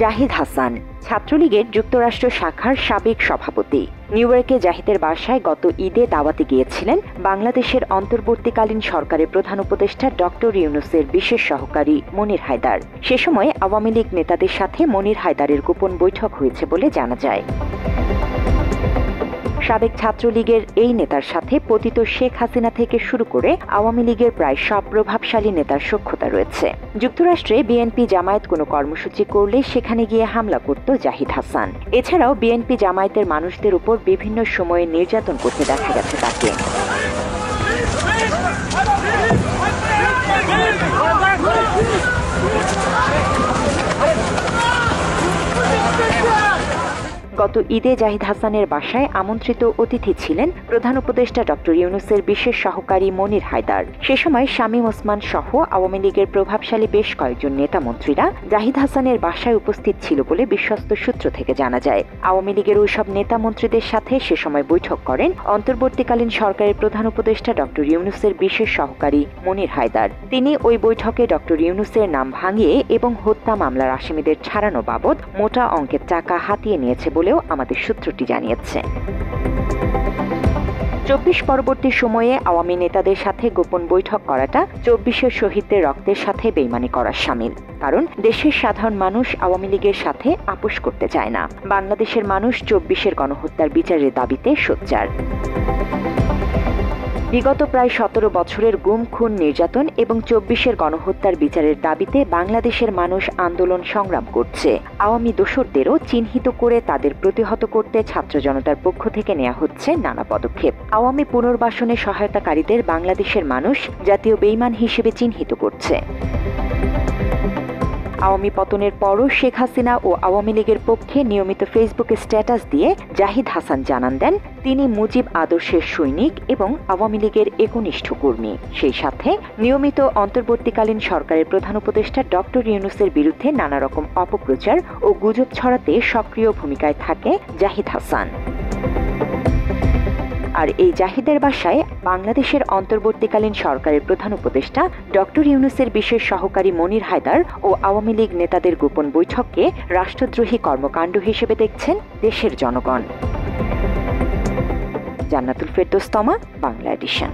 জাহিদ হাসান ছাত্রলীগের যুক্তরাষ্ট্র শাখার সাবেক সভাপতি। নিউ ইয়র্কে জাহিদের বাসায় গত ঈদে দাওয়াতে গিয়েছিলেন বাংলাদেশের অন্তর্বর্তীকালীন সরকারের প্রধান উপদেষ্টা ডক্টর ইউনূসের বিশেষ সহকারী মনির হায়দার। সে সময় আওয়ামী লীগ নেতাদের সাথে মনির হায়দারের গোপন বৈঠক হয়েছে বলে জানা যায়। সাবেক ছাত্রলীগের এই নেতার সাথে পতিত শেখ হাসিনা থেকে শুরু করে আওয়ামী লীগের প্রায় সব প্রভাবশালী নেতার সখ্যতা রয়েছে। যুক্তরাষ্ট্রে বিএনপি জামায়াত কোনো কর্মসূচি করলে সেখানে গিয়ে হামলা করত জাহিদ হাসান। এছাড়াও বিএনপি জামায়াতের মানুষদের উপর বিভিন্ন সময়ে নির্যাতন করতে দেখা গেছে তাকে। গত ঈদে জাহিদ হাসানের বাসায় আমন্ত্রিত অতিথি ছিলেন প্রধান উপদেষ্টা ডক্টর ইউনূসের বিশেষ সহকারী মনির হায়দার। সে সময় শামীম ওসমান সহ আওয়ামী লীগের প্রভাবশালী বেশ কয়েকজন নেতা মন্ত্রীরা জাহিদ হাসানের বাসায় উপস্থিত ছিল বলে বিশ্বস্ত সূত্র থেকে জানা যায়। আওয়ামী লীগের ওইসব নেতা মন্ত্রীদের সাথে সে সময় বৈঠক করেন অন্তর্বর্তীকালীন সরকারের প্রধান উপদেষ্টা ডক্টর ইউনূসের বিশেষ সহকারী মনির হায়দার। তিনি ওই বৈঠকে ডক্টর ইউনূসের নাম ভাঙিয়ে এবং হত্যা মামলার আসামিদের ছাড়ানো বাবদ মোটা অঙ্কের টাকা হাতিয়ে নিয়েছে বলেও আমাদের সূত্রটি জানিয়েছে। ২৪ পরবর্তী সময়ে আওয়ামী নেতাদের সাথে গোপন বৈঠক করাটা ২৪-এর শহীদদের রক্তের সাথে বেইমানি করার শামিল। কারণ দেশের সাধারণ মানুষ আওয়ামী লীগের সাথে আপোষ করতে চায় না। বাংলাদেশের মানুষ ২৪-এর গণহত্যার বিচারের দাবিতে সোচ্চার। বিগত প্রায় ১৭ বছরের গুম, খুন, নির্যাতন এবং ২৪-এর গণহত্যার বিচারের দাবিতে বাংলাদেশের মানুষ আন্দোলন সংগ্রাম করছে। আওয়ামী দোসরদেরও চিহ্নিত করে তাদের প্রতিহত করতে ছাত্র জনতার পক্ষ থেকে নেওয়া হচ্ছে নানা পদক্ষেপ। আওয়ামী পুনর্বাসনে সহায়তাকারীদের বাংলাদেশের মানুষ জাতীয় বেইমান হিসেবে চিহ্নিত করছে। আওয়ামী পতনের পরও শেখ হাসিনা ও আওয়ামী লীগের পক্ষে নিয়মিত ফেসবুকে স্ট্যাটাস দিয়ে জাহিদ হাসান জানান দেন তিনি মুজিব আদর্শের সৈনিক এবং আওয়ামী লীগের একনিষ্ঠ কর্মী। সেই সাথে নিয়মিত অন্তর্বর্তীকালীন সরকারের প্রধান উপদেষ্টা ডক্টর ইউনূসের বিরুদ্ধে নানা রকম অপপ্রচার ও গুজব ছড়াতে সক্রিয় ভূমিকায় থাকে জাহিদ হাসান। আর এই জাহিদের বাসায় বাংলাদেশের অন্তর্বর্তীকালীন সরকারের প্রধান উপদেষ্টা ডক্টর ইউনূসের বিশেষ সহকারী মনির হায়দার ও আওয়ামী লীগ নেতাদের গোপন বৈঠককে রাষ্ট্রদ্রোহী কর্মকাণ্ড হিসেবে দেখছেন দেশের জনগণ। জান্নাতুল ফেরদৌস তমা, বাংলা এডিশন।